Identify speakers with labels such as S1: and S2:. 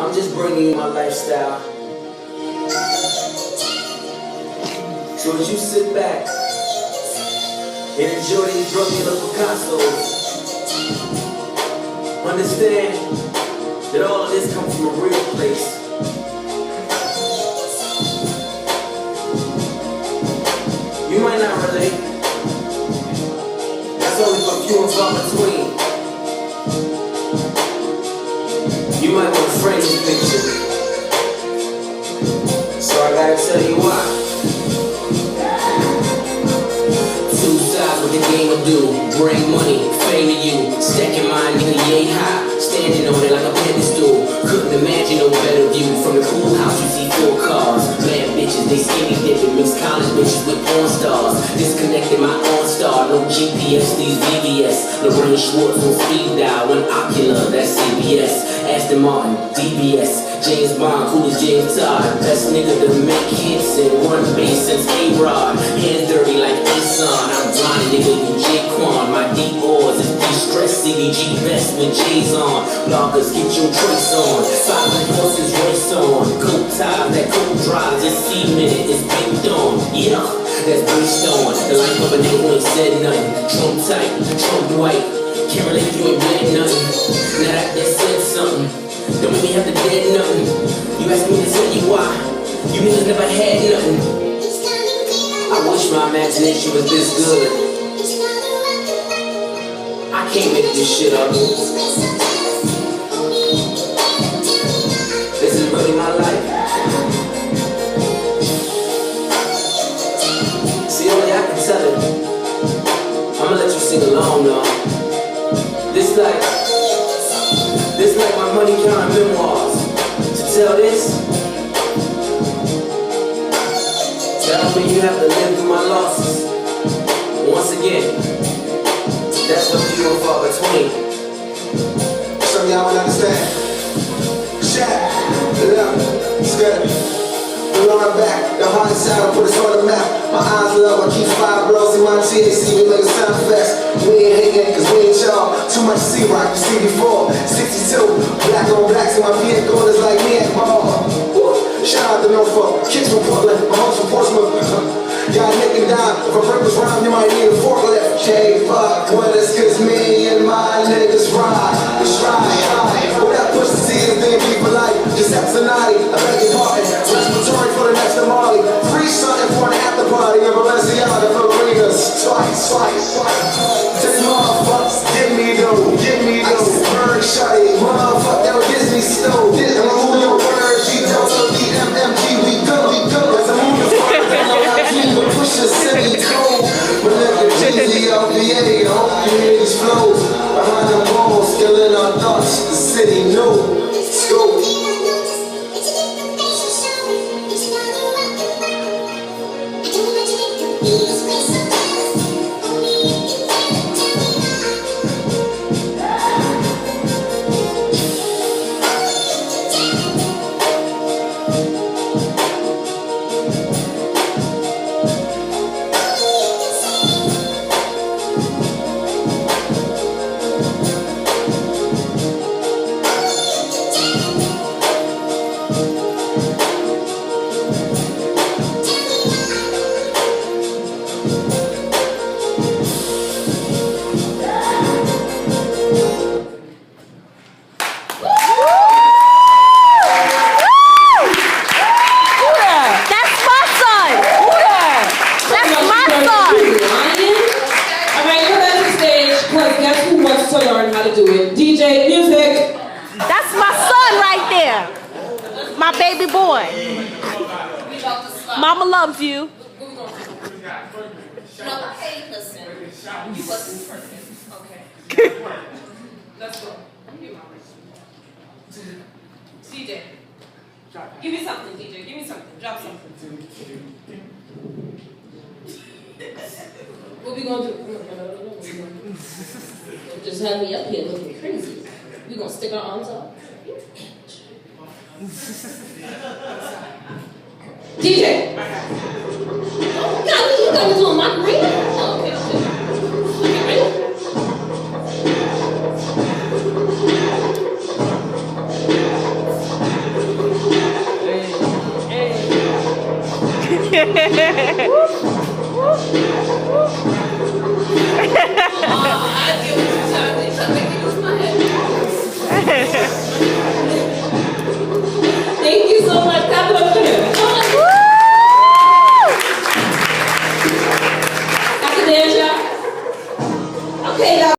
S1: I'm just bringing you my lifestyle. So as you sit back and enjoy these broken little Picassos, understand that all of this comes from a real place. You might not relate. That's only for few and far between. You might want to frame this picture. So I gotta tell you why. Two sides what the game will do. Bring money, fame to you. Stacking mine, nigga, yay high. Standing on it like a pedestal. Couldn't imagine no better view. From the pool house you see 4 cars. Mad bitches, they skinny dipping. Mixed college bitches with porn stars. Disconnected my OnStar. No GPS, these VVS. Lorraine Schwartz on speed dial. One ocular, that's CBS. Aston Martin, DBS. James Bond, cool as James Todd. Best nigga to make hits and one bass since A-Rod. Hands dirty like A-Son. I'm blinded, nigga, you J-Quan. My D-O's is de-stress. CDG vest with J's on. Bloggers, get your trace on. 5 horses race on. Coat ties, that coat drives. It's cemented, it's baked on. Yeah, that's based on the life of a nigga who ain't said nothing. Trump tight, Trump white. Can't relate if you ain't read nothing. Now that said something. Don't make me have to dead nothing. You asked me to tell you why. You niggas never had nothing. I wish my imagination was this good. I can't make this shit up. This is really my life. See, only I can tell it. I'ma let you sing along though. This like my money counting memoirs. To tell this, tell me you have to live through my losses. Once again, that's what few and far between.
S2: Some of y'all don't understand. Shaq, love, scared. The lower back, the hard side, put us on the map. My eyes love, I keep 5 bros in my THC, we make a sound fast. We ain't hating, cause we ain't y'all. Too much C-Rock, you see before. 62, black on blacks in my vehicle is like me at mall. Shout out to Norfolk, kids from Portland, my home's from Portsmouth. Y'all nicking down, if a brick was round, you might need a forklift. Hey, fuck with us, cause me and my niggas ride. Let's ride. What that push to see is being people like Giuseppe Zanotti, I beg your pardon. Respiratory for the next Tamale. Free something for an after party in Balenciaga for arenas. Twice. This motherfuckers, give me though. Bird shotty, motherfucker, that was Disney stole. And remove your words, you don't know the MMG, we go. As a movie but push the city cold. But look at GZLVA, hope communities flows. Behind the walls, still in our thoughts, the city knows. Let's go.
S3: Mama loves you.
S4: No, hey, listen. You wasn't perfect. Okay. Let's go. DJ. Give me something, DJ. Give me something. Drop something. What we gonna do? Just have me up here looking crazy. We gonna stick our arms up. DJ! Oh, you got me doing my career? Oh, okay. Okay, ready?